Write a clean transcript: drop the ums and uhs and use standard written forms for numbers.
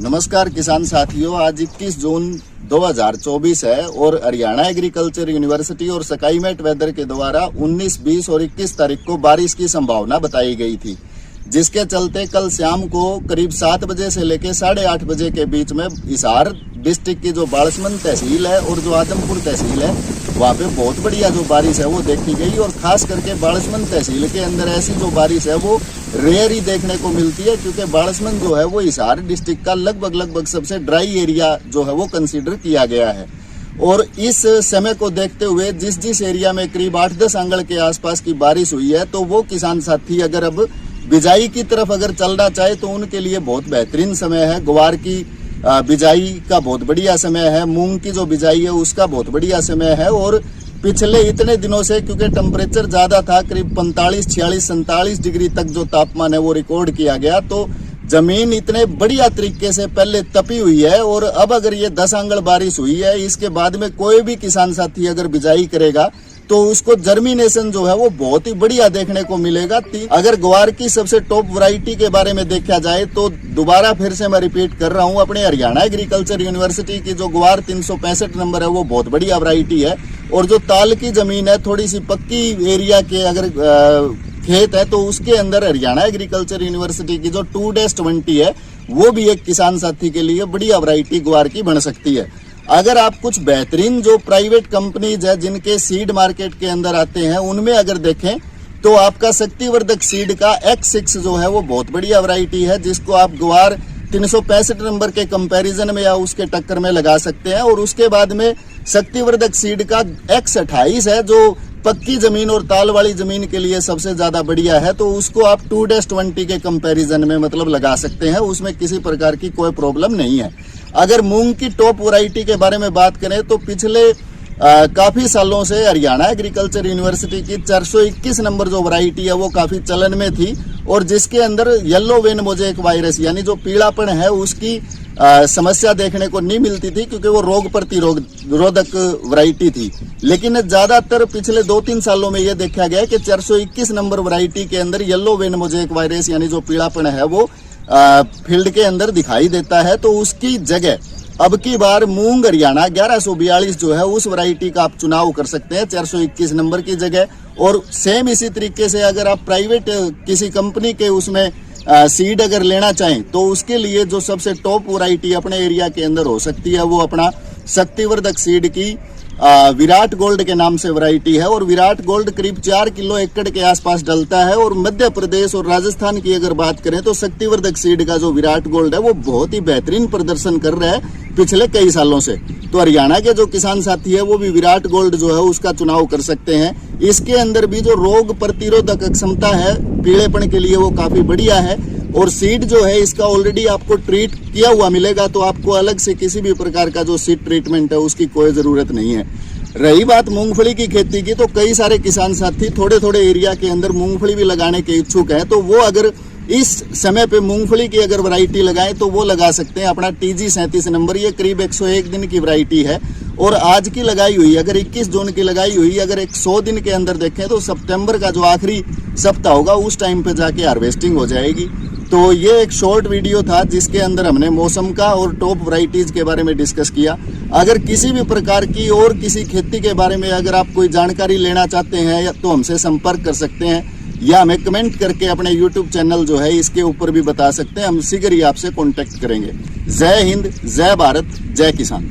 नमस्कार किसान साथियों, आज 21 जून 2024 है और हरियाणा एग्रीकल्चर यूनिवर्सिटी और स्काईमेट वेदर के द्वारा 19, 20 और 21 तारीख को बारिश की संभावना बताई गई थी, जिसके चलते कल शाम को करीब 7 बजे से लेकर 8:30 बजे के बीच में हिसार डिस्ट्रिक्ट की जो बालसमंद तहसील है और जो आदमपुर तहसील है वहाँ पे बहुत बढ़िया जो बारिश है वो देखी गई। और खास करके बालसमंद तहसील के अंदर ऐसी जो बारिश है वो रेयर ही देखने को मिलती है, क्योंकि बालसमंद जो है वो हिसार डिस्ट्रिक्ट का लगभग सबसे ड्राई एरिया जो है वो कंसीडर किया गया है। और इस समय को देखते हुए जिस एरिया में करीब 8-10 आंगल के आसपास की बारिश हुई है, तो वो किसान साथी अगर अब बिजाई की तरफ अगर चलना चाहे तो उनके लिए बहुत बेहतरीन समय है। ग्वार की बिजाई का बहुत बढ़िया समय है, मूंग की जो बिजाई है उसका बहुत बढ़िया समय है। और पिछले इतने दिनों से क्योंकि टेम्परेचर ज्यादा था, करीब 45, 46, 47 डिग्री तक जो तापमान है वो रिकॉर्ड किया गया, तो जमीन इतने बढ़िया तरीके से पहले तपी हुई है। और अब अगर ये 10 आंगल बारिश हुई है, इसके बाद में कोई भी किसान साथी अगर बिजाई करेगा तो उसको जर्मिनेशन जो है वो बहुत ही बढ़िया देखने को मिलेगा। अगर ग्वार की सबसे टॉप वैरायटी के बारे में देखा जाए तो दोबारा फिर से मैं रिपीट कर रहा हूँ, अपने हरियाणा एग्रीकल्चर यूनिवर्सिटी की जो ग्वार 365 नंबर है वो बहुत बढ़िया वैरायटी है। और जो ताल की जमीन है, थोड़ी सी पक्की एरिया के अगर खेत है, तो उसके अंदर हरियाणा एग्रीकल्चर यूनिवर्सिटी की जो 2-20 है वो भी एक किसान साथी के लिए बढ़िया वैरायटी ग्वार की बन सकती है। अगर आप कुछ बेहतरीन जो प्राइवेट कंपनीज है जिनके सीड मार्केट के अंदर आते हैं उनमें अगर देखें तो आपका शक्तिवर्धक सीड का X6 जो है वो बहुत बढ़िया वैरायटी है, जिसको आप ग्वार 365 नंबर के कंपैरिजन में या उसके टक्कर में लगा सकते हैं। और उसके बाद में शक्तिवर्धक सीड का X28 है जो पक्की जमीन और ताल वाली जमीन के लिए सबसे ज्यादा बढ़िया है, तो उसको आप 2-20 के कंपैरिजन में मतलब लगा सकते हैं, उसमें किसी प्रकार की कोई प्रॉब्लम नहीं है। अगर मूंग की टॉप वैरायटी के बारे में बात करें तो पिछले काफी सालों से हरियाणा एग्रीकल्चर यूनिवर्सिटी की 421 नंबर जो वैरायटी है वो काफी चलन में थी, और जिसके अंदर येलो वेन मोजेक वायरस यानी जो पीलापन है उसकी समस्या देखने को नहीं मिलती थी, क्योंकि वो रोग प्रतिरोधक वैरायटी थी। लेकिन ज्यादातर पिछले 2-3 सालों में यह देखा गया कि 421 नंबर वैरायटी के अंदर येलो वेन मोजेक वायरस यानी जो पीलापन है वो फील्ड के अंदर दिखाई देता है। तो उसकी जगह अब की बार मूंग हरियाणा 1142 जो है उस वैरायटी का आप चुनाव कर सकते हैं 421 नंबर की जगह। और सेम इसी तरीके से अगर आप प्राइवेट किसी कंपनी के उसमें सीड अगर लेना चाहें तो उसके लिए जो सबसे टॉप वैरायटी अपने एरिया के अंदर हो सकती है वो अपना शक्तिवर्धक सीड की विराट गोल्ड के नाम से वैरायटी है। और विराट गोल्ड करीब 4 किलो एकड़ के आसपास डलता है। और मध्य प्रदेश और राजस्थान की अगर बात करें तो शक्तिवर्धक सीड का जो विराट गोल्ड है वो बहुत ही बेहतरीन प्रदर्शन कर रहा है पिछले कई सालों से। तो हरियाणा के जो किसान साथी है वो भी विराट गोल्ड जो है उसका चुनाव कर सकते हैं। इसके अंदर भी जो रोग प्रतिरोधक क्षमता है पीलेपन के लिए वो काफी बढ़िया है। और सीड जो है इसका ऑलरेडी आपको ट्रीट किया हुआ मिलेगा, तो आपको अलग से किसी भी प्रकार का जो सीड ट्रीटमेंट है उसकी कोई जरूरत नहीं है। रही बात मूंगफली की खेती की, तो कई सारे किसान साथी थोड़े एरिया के अंदर मूंगफली भी लगाने के इच्छुक हैं, तो वो अगर इस समय पे मूंगफली की अगर वैरायटी लगाएं तो वो लगा सकते हैं अपना TG 37 नंबर। ये करीब 101 दिन की वैरायटी है और आज की लगाई हुई अगर 21 जून की लगाई हुई अगर 100 दिन के अंदर देखें तो सितंबर का जो आखिरी सप्ताह होगा उस टाइम पे जाके हार्वेस्टिंग हो जाएगी। तो ये एक शॉर्ट वीडियो था जिसके अंदर हमने मौसम का और टॉप वैरायटीज के बारे में डिस्कस किया। अगर किसी भी प्रकार की और किसी खेती के बारे में अगर आप कोई जानकारी लेना चाहते हैं तो हमसे संपर्क कर सकते हैं, या हमें कमेंट करके अपने YouTube चैनल जो है इसके ऊपर भी बता सकते हैं। हम शीघ्र ही आपसे कॉन्टेक्ट करेंगे। जय हिंद, जय भारत, जय किसान।